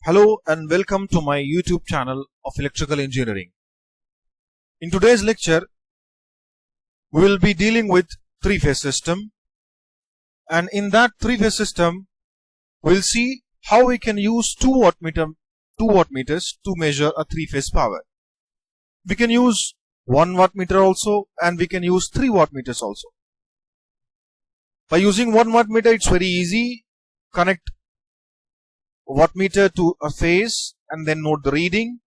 Hello and welcome to my YouTube channel of Electrical Engineering. In today's lecture, we will be dealing with three-phase system, and in that three-phase system, we'll see how we can use two wattmeters to measure a three-phase power. We can use 1 wattmeter also, and we can use 3 wattmeters also. By using 1 wattmeter, it's very easy. Connect wattmeter to a phase and then note the reading,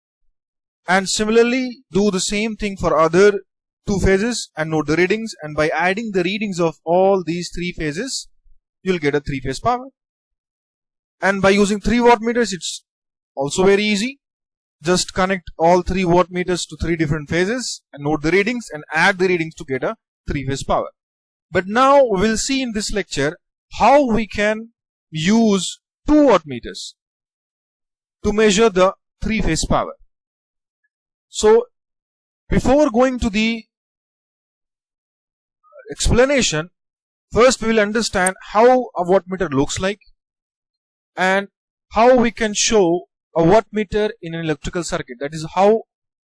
and similarly do the same thing for other two phases and note the readings, and by adding the readings of all these three phases you'll get a three-phase power. And by using 3 wattmeters, it's also very easy. Just connect all 3 wattmeters to 3 different phases and note the readings and add the readings to get a three-phase power. But now we'll see in this lecture how we can use 2 wattmeters to measure the three-phase power. So before going to the explanation, first we will understand how a wattmeter looks like and how we can show a wattmeter in an electrical circuit. That is,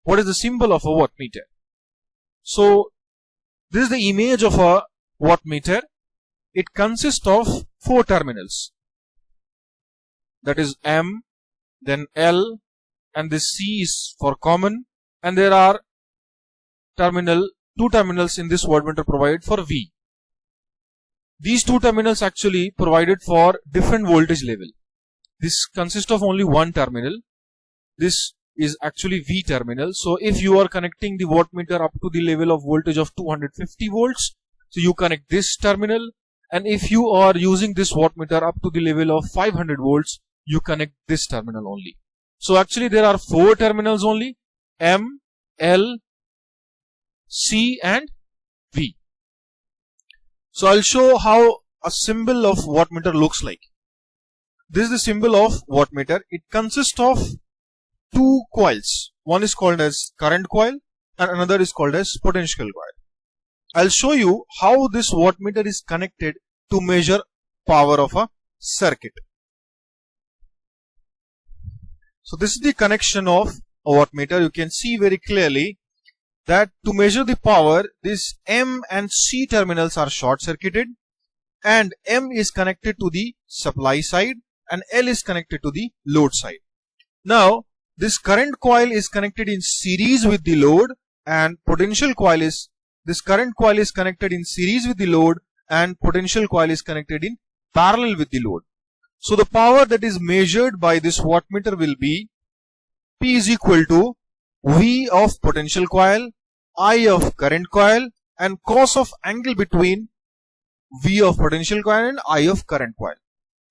what is the symbol of a wattmeter. So this is the image of a wattmeter. It consists of 4 terminals. That is M, then L, and this C is for common, and there are 2 terminals in this wattmeter provided for V. These 2 terminals actually provided for different voltage level. This consists of only 1 terminal. This is actually V terminal. So if you are connecting the wattmeter up to the level of voltage of 250 volts, so you connect this terminal, and if you are using this wattmeter up to the level of 500 volts, you connect this terminal only. So actually there are 4 terminals only: M, L, C and V. So I'll show how a symbol of wattmeter looks like. This is the symbol of wattmeter. It consists of 2 coils. One is called as current coil and another is called as potential coil. I'll show you how this wattmeter is connected to measure power of a circuit. So this is the connection of a wattmeter. You can see very clearly that to measure the power, this M and C terminals are short circuited, and M is connected to the supply side and L is connected to the load side. Now this current coil is connected in series with the load, and this current coil is connected in series with the load, and potential coil is connected in parallel with the load. So the power that is measured by this wattmeter will be P is equal to V of potential coil, I of current coil, and cos of angle between V of potential coil and I of current coil.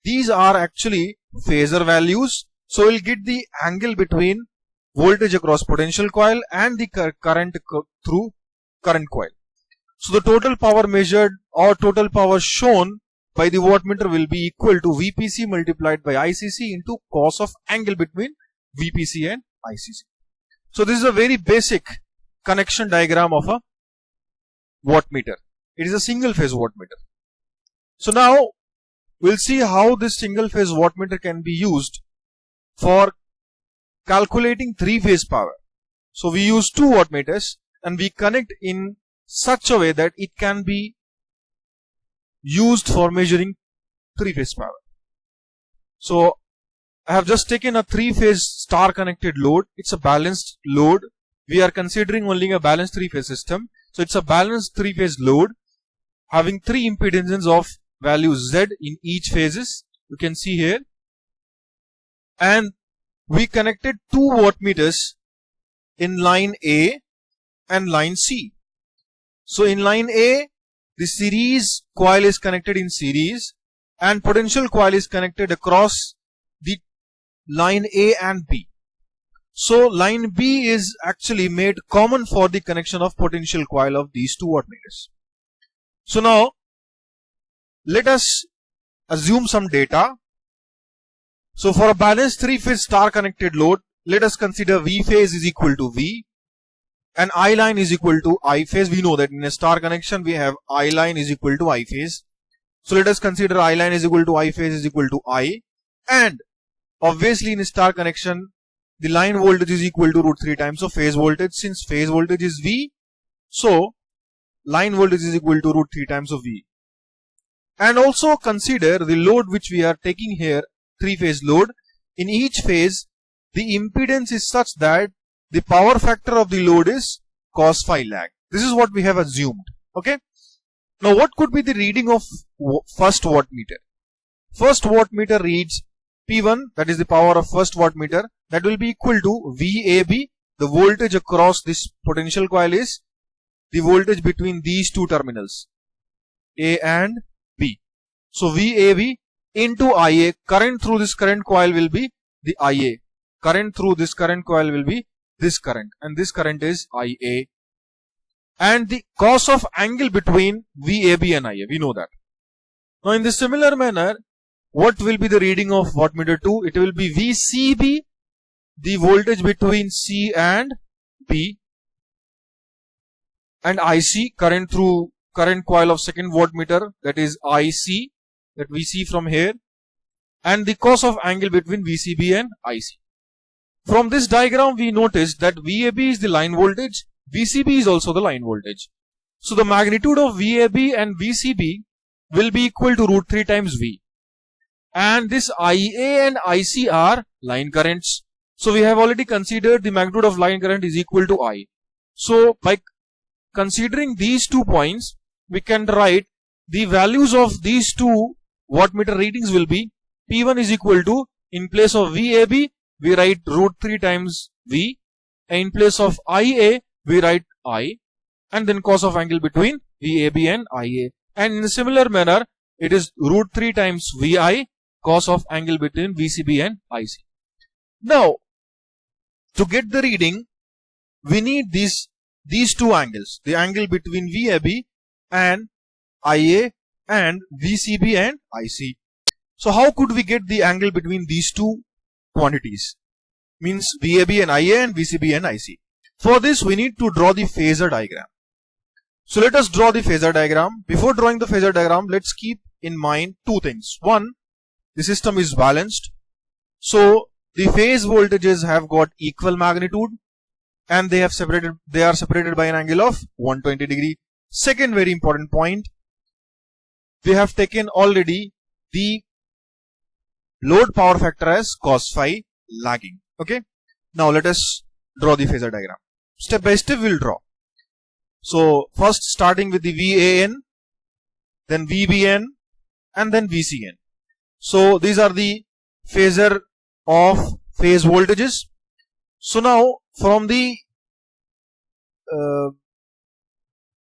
These are actually phasor values. So we'll get the angle between voltage across potential coil and the current through current coil. So the total power measured or total power shown by the wattmeter will be equal to VPC multiplied by ICC into cos of angle between VPC and ICC. So this is a very basic connection diagram of a wattmeter. It is a single phase wattmeter. So now we'll see how this single phase wattmeter can be used for calculating 3-phase power. So we use 2 wattmeters and we connect in such a way that it can be used for measuring 3-phase power. So I have just taken a 3-phase star connected load. It's a balanced load. We are considering only a balanced 3-phase system. So it's a balanced 3-phase load having 3 impedances of value Z in each phases. You can see here. And we connected 2 wattmeters in line A and line C. So in line A, the series coil is connected in series and potential coil is connected across the line A and B. So line B is actually made common for the connection of potential coil of these 2 wattmeters. So now let us assume some data. So for a balanced 3-phase star connected load, let us consider V phase is equal to V and I line is equal to I phase. We know that in a star connection we have I line is equal to I phase. So let us consider I line is equal to I phase is equal to I, and obviously in star connection, the line voltage is equal to root 3 times of phase voltage. Since phase voltage is V, so line voltage is equal to root 3 times of V. And also consider the load which we are taking here, 3-phase load. In each phase, the impedance is such that the power factor of the load is cos phi lag. This is what we have assumed. Okay. Now what could be the reading of first wattmeter? First wattmeter reads P1, that is the power of first wattmeter, that will be equal to VAB. The voltage across this potential coil is the voltage between these two terminals, A and B. So VAB into IA, current through this current coil will be the IA. Current through this current coil will be this current, and this current is IA. And the cos of angle between VAB and IA, we know that. Now in the similar manner, what will be the reading of wattmeter 2? It will be VCB, the voltage between C and B, and IC, current through current coil of second wattmeter, that is IC, that we see from here, and the cos of angle between VCB and IC. From this diagram we notice that VAB is the line voltage, VCB is also the line voltage. So the magnitude of VAB and VCB will be equal to root 3 times V. And this IA and IC are line currents. So we have already considered the magnitude of line current is equal to I. So by considering these 2 points, we can write the values of these 2 wattmeter readings will be P1 is equal to, in place of VAB, we write root 3 times V, and in place of IA, we write I, and then cos of angle between VAB and IA. And in a similar manner, it is root 3 times VI, cos of angle between VCB and IC. Now, to get the reading, we need these 2 angles, the angle between VAB and IA and VCB and IC. So how could we get the angle between these 2 quantities? Means VAB and IA and VCB and IC. For this we need to draw the phasor diagram. So let us draw the phasor diagram. Before drawing the phasor diagram, let's keep in mind 2 things. One, the system is balanced. So the phase voltages have got equal magnitude and they are separated by an angle of 120 degree. Second very important point, we have taken already the load power factor as cos phi lagging. Okay. Now let us draw the phasor diagram. Step by step we'll draw. So first starting with the VAN, then VBN, and then VCN. So these are the phasor of phase voltages. So now from the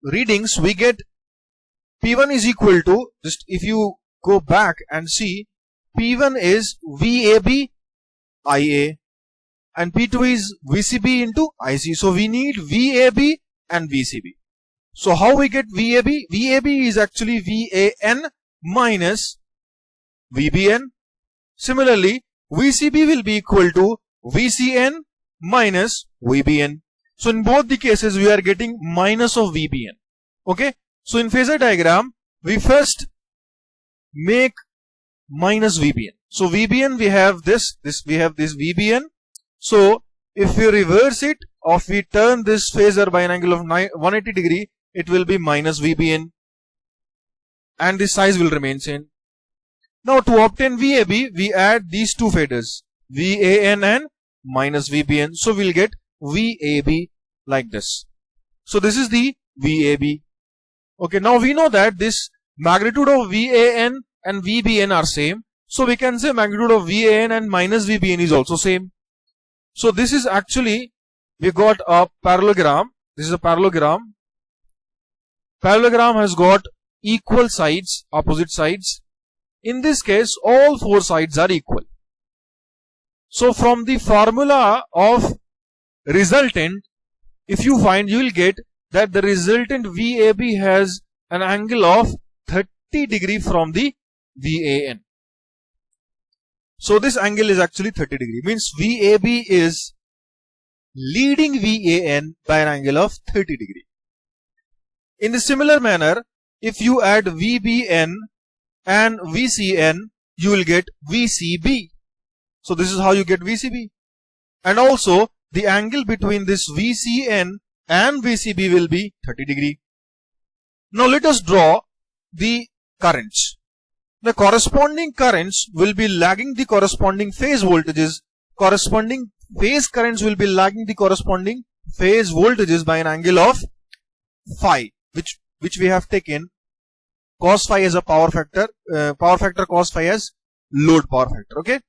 readings we get P1 is equal to, just if you go back and see, P1 is VAB IA and P2 is VCB into IC. So we need VAB and VCB. So how we get VAB? VAB is actually VAN minus VBN. Similarly, VCB will be equal to VCN minus VBN. So in both the cases we are getting minus of VBN. Okay. So in phasor diagram, we first make minus VBN. So VBN we have this VBN. So if we reverse it or if we turn this phasor by an angle of 180 degree, it will be minus VBN and the size will remain same. Now to obtain VAB, we add these 2 faders, VAN and minus VBN. So we'll get VAB like this. So this is the VAB. Okay, now we know that this magnitude of VAN and VBN are same. So we can say magnitude of VAN and minus VBN is also same. So this is actually, we got a parallelogram. This is a parallelogram. Parallelogram has got equal sides, opposite sides. In this case, all 4 sides are equal. So from the formula of resultant, if you find, you will get that the resultant VAB has an angle of 30 degree from the VAN. So this angle is actually 30 degree, means VAB is leading VAN by an angle of 30 degree. In the similar manner, if you add VBN and VCN, you will get VCB. So this is how you get VCB. And also the angle between this VCN and VCB will be 30 degree. Now let us draw the currents. The corresponding currents will be lagging the corresponding phase voltages. Corresponding phase currents will be lagging the corresponding phase voltages by an angle of phi, which we have taken cos phi as a power factor cos phi as load power factor. Okay,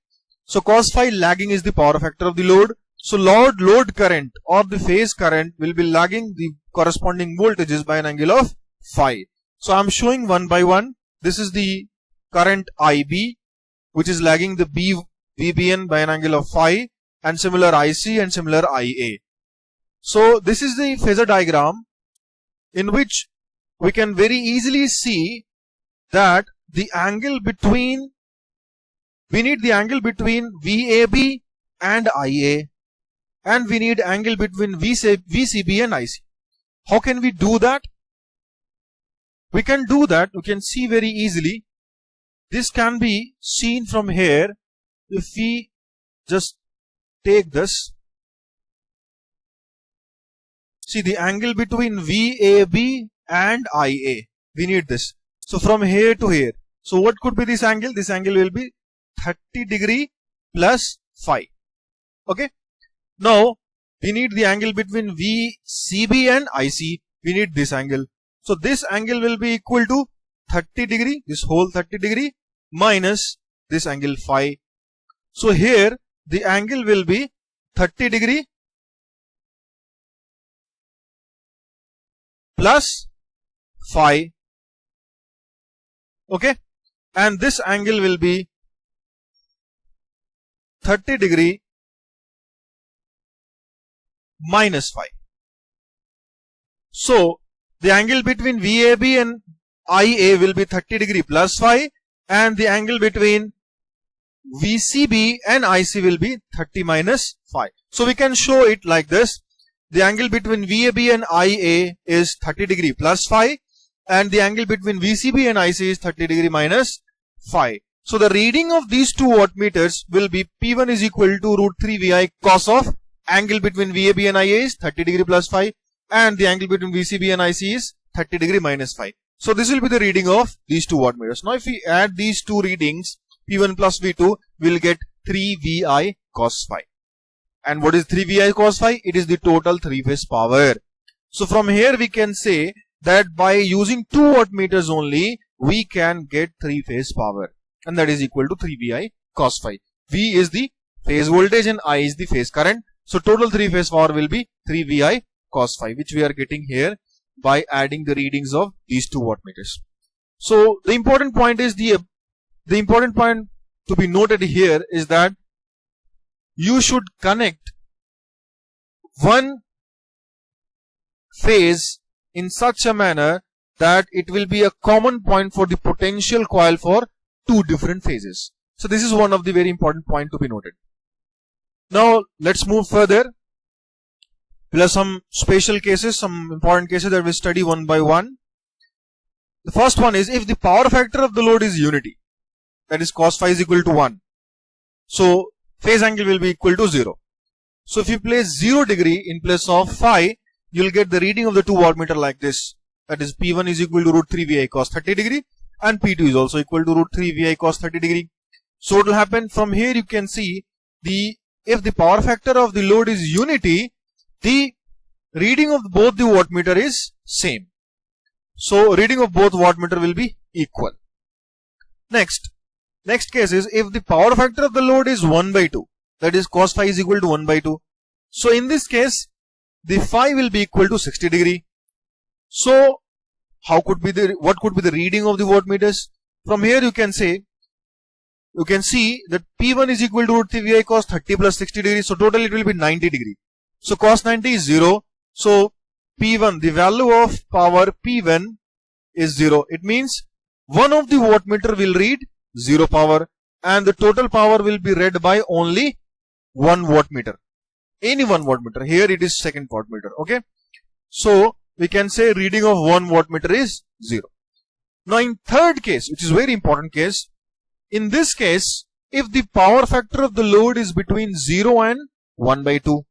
so cos phi lagging is the power factor of the load. So load current or the phase current will be lagging the corresponding voltages by an angle of phi. So I am showing one by one. This is the current IB, which is lagging the VBN by an angle of phi, and similar IC and similar IA. So this is the phasor diagram in which we can very easily see that the angle between, we need the angle between VAB and IA, and we need angle between VCB and IC. How can we do that? We can do that, we can see very easily. This can be seen from here. If we just take this, see the angle between VAB and IA, we need this. So from here to here, so what could be this angle? This angle will be 30 degree plus phi. Okay, now we need the angle between VCB and IC, we need this angle. So this angle will be equal to 30 degree, this whole 30 degree minus this angle phi. So here the angle will be 30 degree plus phi. Okay, and this angle will be 30 degree minus phi. So the angle between VAB and IA will be 30 degree plus phi, and the angle between VCB and IC will be 30 minus phi. So we can show it like this. The angle between VAB and IA is 30 degree plus phi, and the angle between VCB and IC is 30 degree minus phi. So the reading of these two wattmeters will be P1 is equal to root 3 VI cos of angle between VAB and IA is 30 degree plus phi, and the angle between VCB and IC is 30 degree minus phi. So this will be the reading of these two wattmeters. Now if we add these two readings, P1 plus V2, we will get 3 VI cos phi. And what is 3 VI cos phi? It is the total three-phase power. So from here we can say that by using two wattmeters only, we can get three-phase power, and that is equal to 3 VI cos phi. V is the phase voltage and I is the phase current. So total three-phase power will be 3 VI cos phi, which we are getting here by adding the readings of these two wattmeters. So the important point is the important point to be noted here is that you should connect one phase in such a manner that it will be a common point for the potential coil for two different phases. So this is one of the very important point to be noted. Now let's move further. We'll have some special cases, some important cases that we study one by one. The first one is if the power factor of the load is unity, that is cos phi is equal to 1. So phase angle will be equal to 0. So if you place 0 degree in place of phi, you will get the reading of the two wattmeter like this. That is P1 is equal to root 3 VI cos 30 degree, and P2 is also equal to root 3 VI cos 30 degree. So what will happen from here, you can see if the power factor of the load is unity, the reading of both the wattmeter is same. So reading of both wattmeter will be equal. Next case is if the power factor of the load is 1 by 2, that is cos phi is equal to 1 by 2. So in this case, the phi will be equal to 60 degree. So what could be the reading of the wattmeters? From here you can see that P1 is equal to root 3 VI cos 30 plus 60 degree. So total it will be 90 degree. So cos 90 is 0. So P1, the value of power P1 is 0. It means one of the wattmeter will read 0 power, and the total power will be read by only one wattmeter. Any one wattmeter. Here it is second wattmeter. Okay. So we can say reading of one wattmeter is 0. Now in third case, which is very important case, in this case, if the power factor of the load is between 0 and 1 by 2.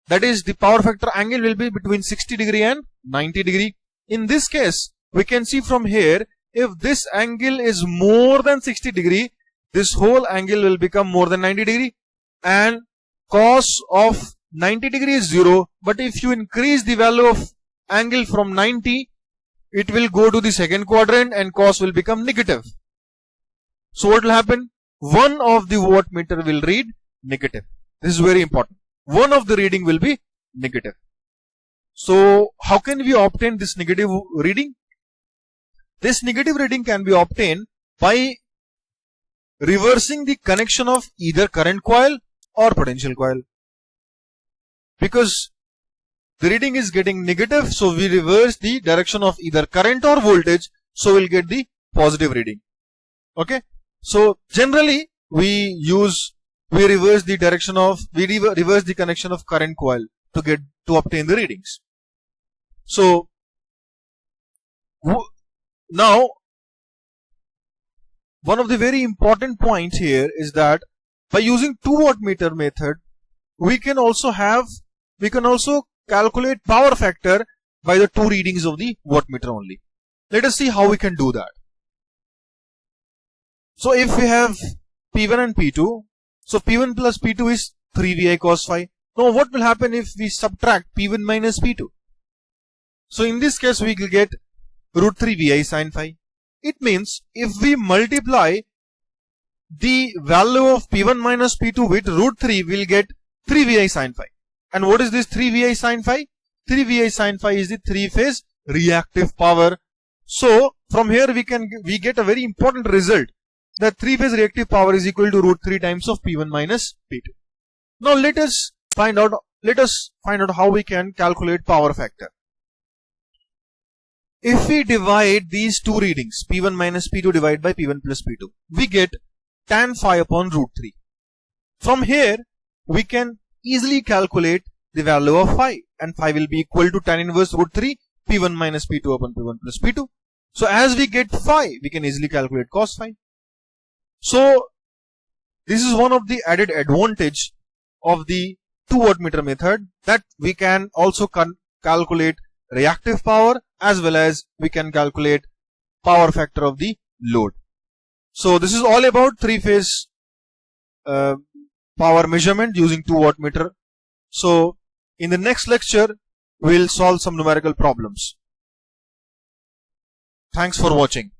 That is, the power factor angle will be between 60 degree and 90 degree. In this case, we can see from here, if this angle is more than 60 degree, this whole angle will become more than 90 degree, and cos of 90 degree is 0. But if you increase the value of angle from 90, it will go to the second quadrant and cos will become negative. So what will happen? One of the wattmeter will read negative. This is very important. One of the reading will be negative. So how can we obtain this negative reading? This negative reading can be obtained by reversing the connection of either current coil or potential coil. Because the reading is getting negative, so we reverse the direction of either current or voltage, so we'll get the positive reading. Okay. So generally we reverse the direction of, reverse the connection of current coil to obtain the readings. So now one of the very important points here is that by using 2 wattmeter method, we can also calculate power factor by the 2 readings of the wattmeter only. Let us see how we can do that. So if we have P1 and P2, so P1 plus P2 is 3VI cos phi. Now what will happen if we subtract P1 minus P2? So in this case we will get root 3VI sin phi. It means if we multiply the value of P1 minus P2 with root 3, we will get 3VI sin phi. And what is this 3VI sin phi? 3VI sin phi is the 3-phase reactive power. So from here we get a very important result, that 3-phase reactive power is equal to root 3 times of P1 minus P2. Now let us find out how we can calculate power factor. If we divide these 2 readings, P1 minus P2 divided by P1 plus P2, we get tan phi upon root 3. From here we can easily calculate the value of phi, and phi will be equal to tan inverse root 3 P1 minus P2 upon P1 plus P2. So as we get phi, we can easily calculate cos phi. So this is one of the added advantage of the 2 wattmeter method, that we can also calculate reactive power as well as we can calculate power factor of the load. So this is all about 3-phase power measurement using 2 wattmeter. So in the next lecture we'll solve some numerical problems. Thanks for watching.